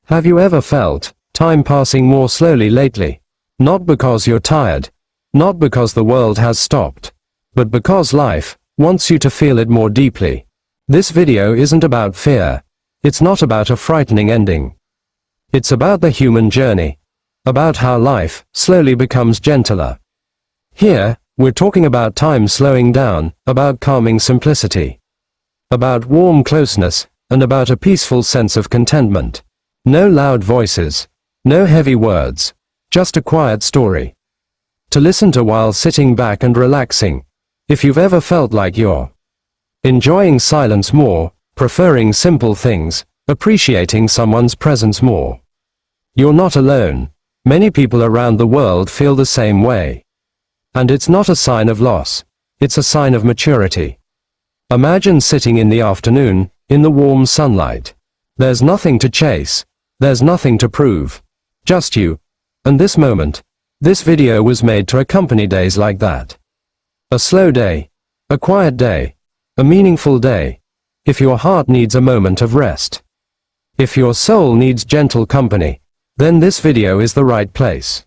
Have you ever felt time passing more slowly lately? Not because you're tired, not because the world has stopped, but because life wants you to feel it more deeply. This video isn't about fear. It's not about a frightening ending. It's about the human journey, about how life slowly becomes gentler. Here, we're talking about time slowing down, about calming simplicity, about warm closeness, and about a peaceful sense of contentment. No loud voices, no heavy words, just a quiet story to listen to while sitting back and relaxing. If you've ever felt like you're enjoying silence more, preferring simple things, appreciating someone's presence more, you're not alone. Many people around the world feel the same way. And it's not a sign of loss, it's a sign of maturity. Imagine sitting in the afternoon, in the warm sunlight. There's nothing to chase, there's nothing to prove, just you and this moment. This video was made to accompany days like that. A slow day, a quiet day, a meaningful day. If your heart needs a moment of rest, if your soul needs gentle company, then this video is the right place.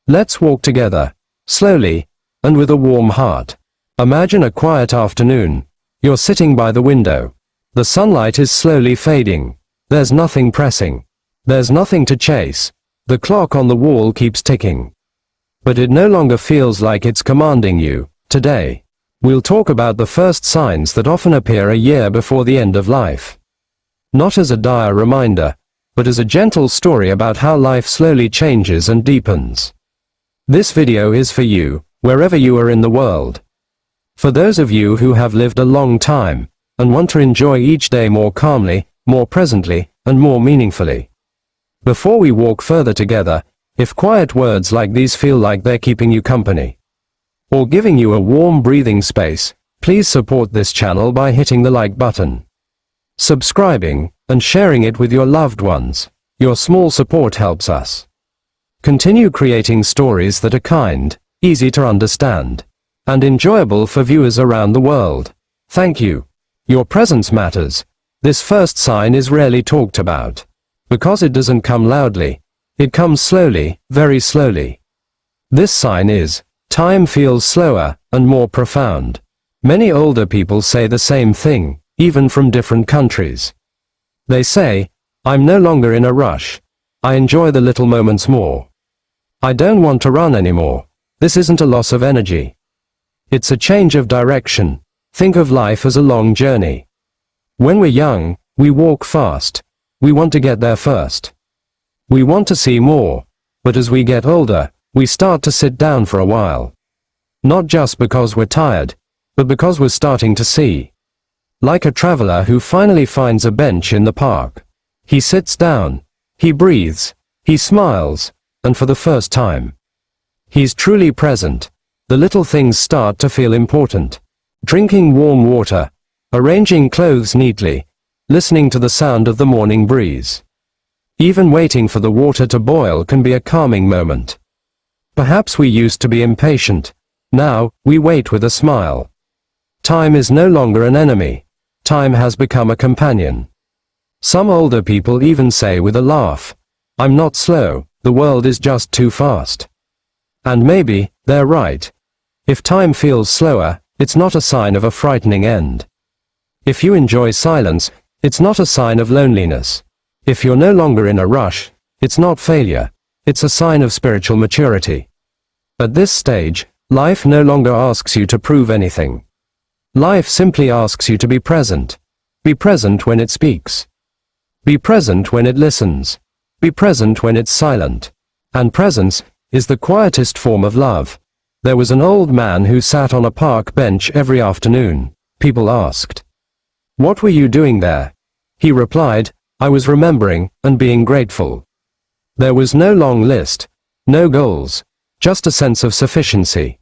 Let's walk together, slowly, and with a warm heart. Imagine a quiet afternoon. You're sitting by the window. The sunlight is slowly fading. There's nothing pressing. There's nothing to chase. The clock on the wall keeps ticking. But it no longer feels like it's commanding you. Today, we'll talk about the first signs that often appear a year before the end of life. Not as a dire reminder, but as a gentle story about how life slowly changes and deepens. This video is for you, wherever you are in the world. For those of you who have lived a long time, and want to enjoy each day more calmly, more presently, and more meaningfully. Before we walk further together, if quiet words like these feel like they're keeping you company, or giving you a warm breathing space, please support this channel by hitting the like button, subscribing, and sharing it with your loved ones. Your small support helps us continue creating stories that are kind, easy to understand, and enjoyable for viewers around the world. Thank you. Your presence matters. This first sign is rarely talked about, because it doesn't come loudly. It comes slowly, very slowly. This sign is, time feels slower and more profound. Many older people say the same thing, even from different countries. They say, I'm no longer in a rush. I enjoy the little moments more. I don't want to run anymore. This isn't a loss of energy. It's a change of direction. Think of life as a long journey. When we're young, we walk fast. We want to get there first. We want to see more. But as we get older, we start to sit down for a while. Not just because we're tired, but because we're starting to see. Like a traveler who finally finds a bench in the park. He sits down. He breathes. He smiles. And for the first time, he's truly present. The little things start to feel important. Drinking warm water, arranging clothes neatly, listening to the sound of the morning breeze. Even waiting for the water to boil can be a calming moment. Perhaps we used to be impatient. Now, we wait with a smile. Time is no longer an enemy. Time has become a companion. Some older people even say with a laugh, I'm not slow, the world is just too fast. And maybe, they're right. If time feels slower, it's not a sign of a frightening end. If you enjoy silence, it's not a sign of loneliness. If you're no longer in a rush, it's not failure. It's a sign of spiritual maturity. At this stage, life no longer asks you to prove anything. Life simply asks you to be present. Be present when it speaks. Be present when it listens. Be present when it's silent. And presence is the quietest form of love. There was an old man who sat on a park bench every afternoon. People asked, "What were you doing there?" He replied, "I was remembering and being grateful." There was no long list, no goals, just a sense of sufficiency.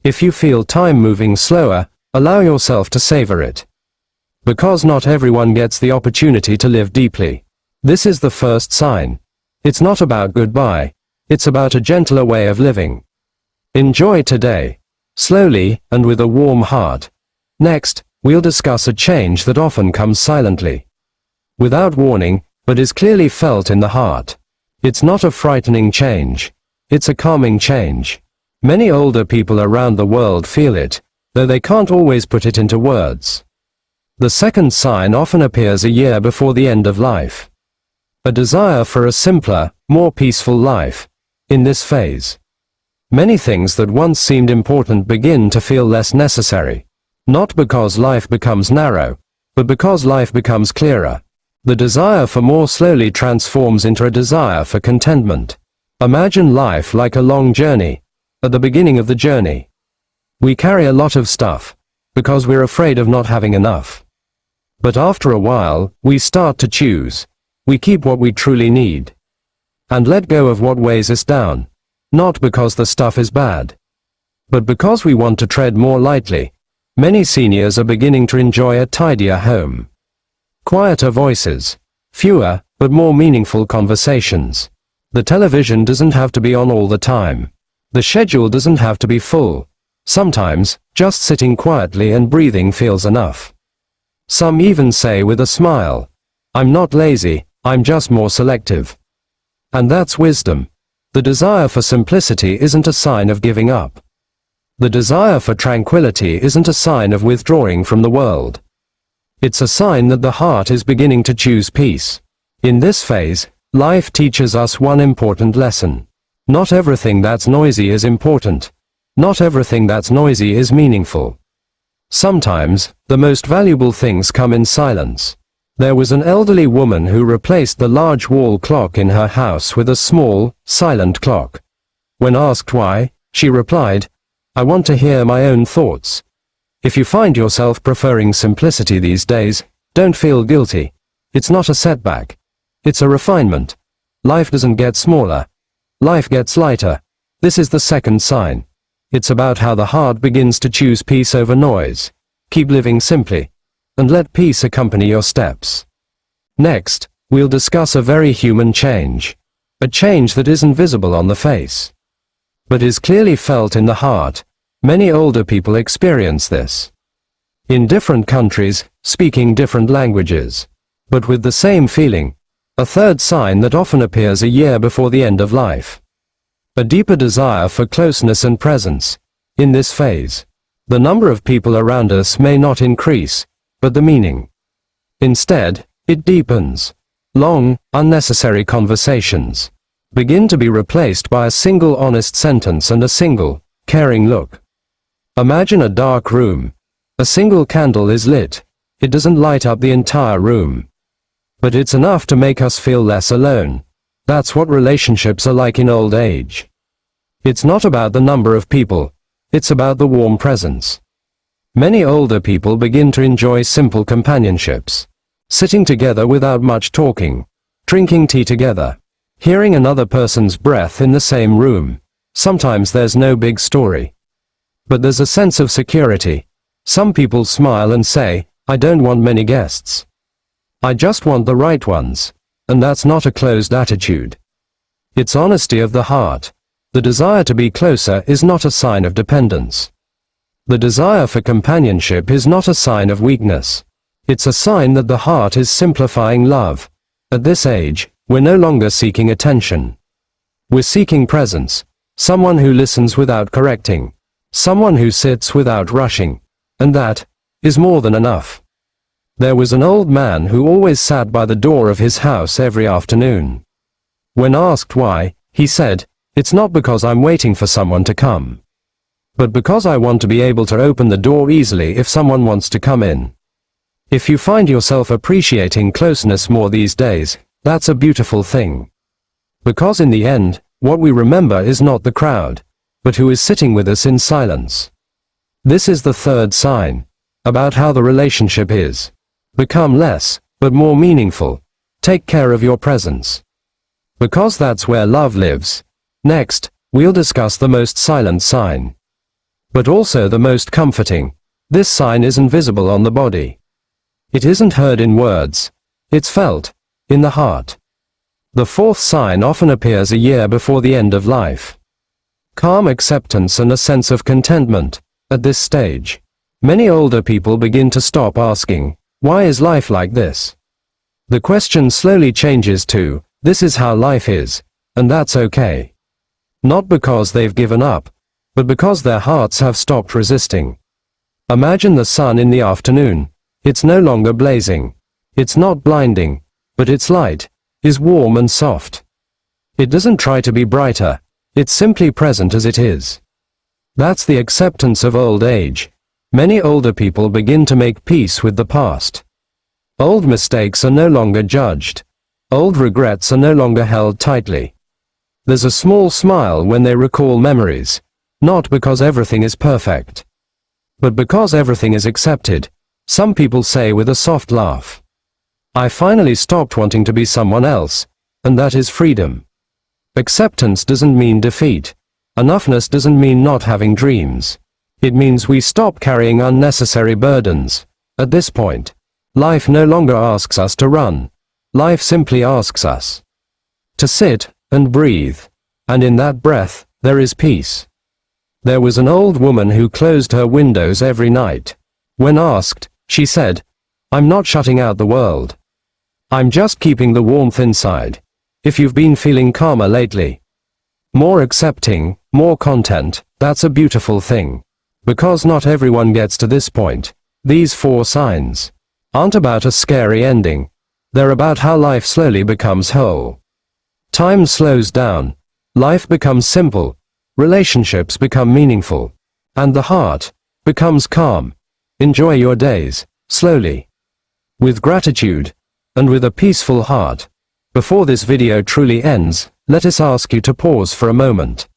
If you feel time moving slower, allow yourself to savor it. Because not everyone gets the opportunity to live deeply. This is the first sign. It's not about goodbye. It's about a gentler way of living. Enjoy today, slowly and with a warm heart. Next, we'll discuss a change that often comes silently. Without warning, but is clearly felt in the heart. It's not a frightening change. It's a calming change. Many older people around the world feel it, though they can't always put it into words. The second sign often appears a year before the end of life. A desire for a simpler, more peaceful life. In this phase, many things that once seemed important begin to feel less necessary. Not because life becomes narrow, but because life becomes clearer. The desire for more slowly transforms into a desire for contentment. Imagine life like a long journey. At the beginning of the journey, we carry a lot of stuff, because we're afraid of not having enough. But after a while, we start to choose. We keep what we truly need, and let go of what weighs us down, not because the stuff is bad, but because we want to tread more lightly. Many seniors are beginning to enjoy a tidier home. Quieter voices, fewer, but more meaningful conversations. The television doesn't have to be on all the time. The schedule doesn't have to be full. Sometimes, just sitting quietly and breathing feels enough. Some even say with a smile, "I'm not lazy, I'm just more selective." And that's wisdom. The desire for simplicity isn't a sign of giving up. The desire for tranquility isn't a sign of withdrawing from the world. It's a sign that the heart is beginning to choose peace. In this phase, life teaches us one important lesson. Not everything that's noisy is important. Not everything that's noisy is meaningful. Sometimes, the most valuable things come in silence. There was an elderly woman who replaced the large wall clock in her house with a small, silent clock. When asked why, she replied, "I want to hear my own thoughts." If you find yourself preferring simplicity these days, don't feel guilty. It's not a setback. It's a refinement. Life doesn't get smaller. Life gets lighter. This is the second sign. It's about how the heart begins to choose peace over noise. Keep living simply, and let peace accompany your steps. Next, we'll discuss a very human change. A change that isn't visible on the face, but is clearly felt in the heart. Many older people experience this. In different countries, speaking different languages, but with the same feeling. A third sign that often appears a year before the end of life. A deeper desire for closeness and presence. In this phase, the number of people around us may not increase, but the meaning. Instead, it deepens. Long, unnecessary conversations begin to be replaced by a single honest sentence and a single, caring look. Imagine a dark room. A single candle is lit. It doesn't light up the entire room, but it's enough to make us feel less alone. That's what relationships are like in old age. It's not about the number of people. It's about the warm presence. Many older people begin to enjoy simple companionships. Sitting together without much talking. Drinking tea together. Hearing another person's breath in the same room. Sometimes there's no big story, but there's a sense of security. Some people smile and say, "I don't want many guests. I just want the right ones." And that's not a closed attitude. It's honesty of the heart. The desire to be closer is not a sign of dependence. The desire for companionship is not a sign of weakness. It's a sign that the heart is simplifying love. At this age, we're no longer seeking attention. We're seeking presence. Someone who listens without correcting. Someone who sits without rushing. And that is more than enough. There was an old man who always sat by the door of his house every afternoon. When asked why, he said, "It's not because I'm waiting for someone to come, but because I want to be able to open the door easily if someone wants to come in." If you find yourself appreciating closeness more these days, that's a beautiful thing. Because in the end, what we remember is not the crowd, but who is sitting with us in silence. This is the third sign, about how the relationship is. Become less, but more meaningful. Take care of your presence, because that's where love lives. Next, we'll discuss the most silent sign, but also the most comforting. This sign isn't visible on the body. It isn't heard in words. It's felt in the heart. The fourth sign often appears a year before the end of life. Calm acceptance and a sense of contentment. At this stage, many older people begin to stop asking, "Why is life like this?" The question slowly changes to, this is how life is, and that's okay. Not because they've given up, but because their hearts have stopped resisting. Imagine the sun in the afternoon. It's no longer blazing. It's not blinding, but its light is warm and soft. It doesn't try to be brighter. It's simply present as it is. That's the acceptance of old age. Many older people begin to make peace with the past. Old mistakes are no longer judged. Old regrets are no longer held tightly. There's a small smile when they recall memories, not because everything is perfect, but because everything is accepted. Some people say with a soft laugh, I finally stopped wanting to be someone else, and that is freedom. Acceptance doesn't mean defeat. Enoughness doesn't mean not having dreams. It means we stop carrying unnecessary burdens. At this point, life no longer asks us to run. Life simply asks us to sit and breathe. And in that breath, there is peace. There was an old woman who closed her windows every night. When asked, she said, I'm not shutting out the world. I'm just keeping the warmth inside. If you've been feeling calmer lately, more accepting, more content, that's a beautiful thing. Because not everyone gets to this point. These 4 signs aren't about a scary ending. They're about how life slowly becomes whole. Time slows down. Life becomes simple. Relationships become meaningful. And the heart becomes calm. Enjoy your days, slowly, with gratitude, and with a peaceful heart. Before this video truly ends, let us ask you to pause for a moment.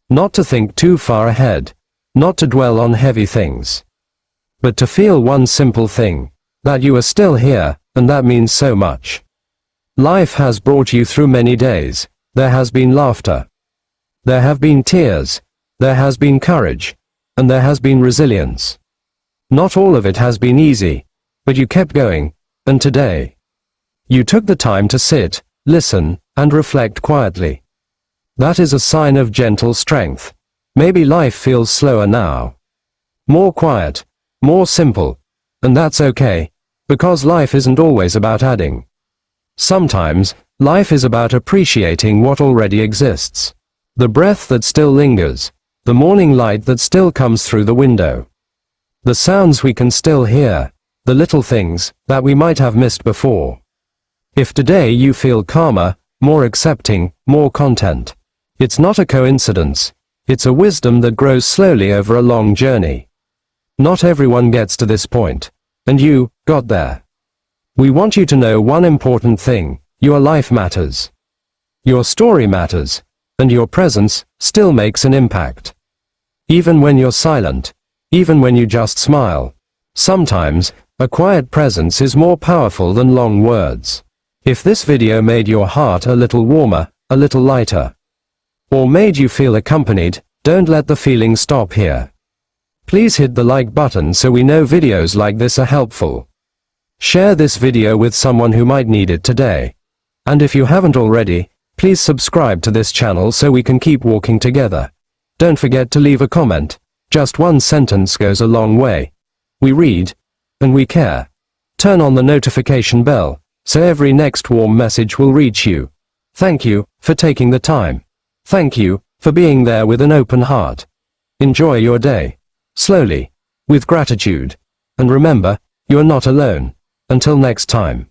Not to think too far ahead. Not to dwell on heavy things. But to feel one simple thing, that you are still here, and that means so much. Life has brought you through many days. There has been laughter. There have been tears. There has been courage. And there has been resilience. Not all of it has been easy, but you kept going, and today, you took the time to sit, listen, and reflect quietly. That is a sign of gentle strength. Maybe life feels slower now. More quiet, more simple, and that's okay, because life isn't always about adding. Sometimes, life is about appreciating what already exists. The breath that still lingers, the morning light that still comes through the window. The sounds we can still hear, the little things that we might have missed before. If today you feel calmer, more accepting, more content, it's not a coincidence. It's a wisdom that grows slowly over a long journey. Not everyone gets to this point, and you got there. We want you to know one important thing: your life matters. Your story matters, and your presence still makes an impact. Even when you're silent, even when you just smile. Sometimes, a quiet presence is more powerful than long words. If this video made your heart a little warmer, a little lighter, or made you feel accompanied, don't let the feeling stop here. Please hit the like button so we know videos like this are helpful. Share this video with someone who might need it today. And if you haven't already, please subscribe to this channel so we can keep walking together. Don't forget to leave a comment. Just one sentence goes a long way. We read, and we care. Turn on the notification bell, so every next warm message will reach you. Thank you for taking the time. Thank you for being there with an open heart. Enjoy your day, slowly, with gratitude. And remember, you are not alone. Until next time.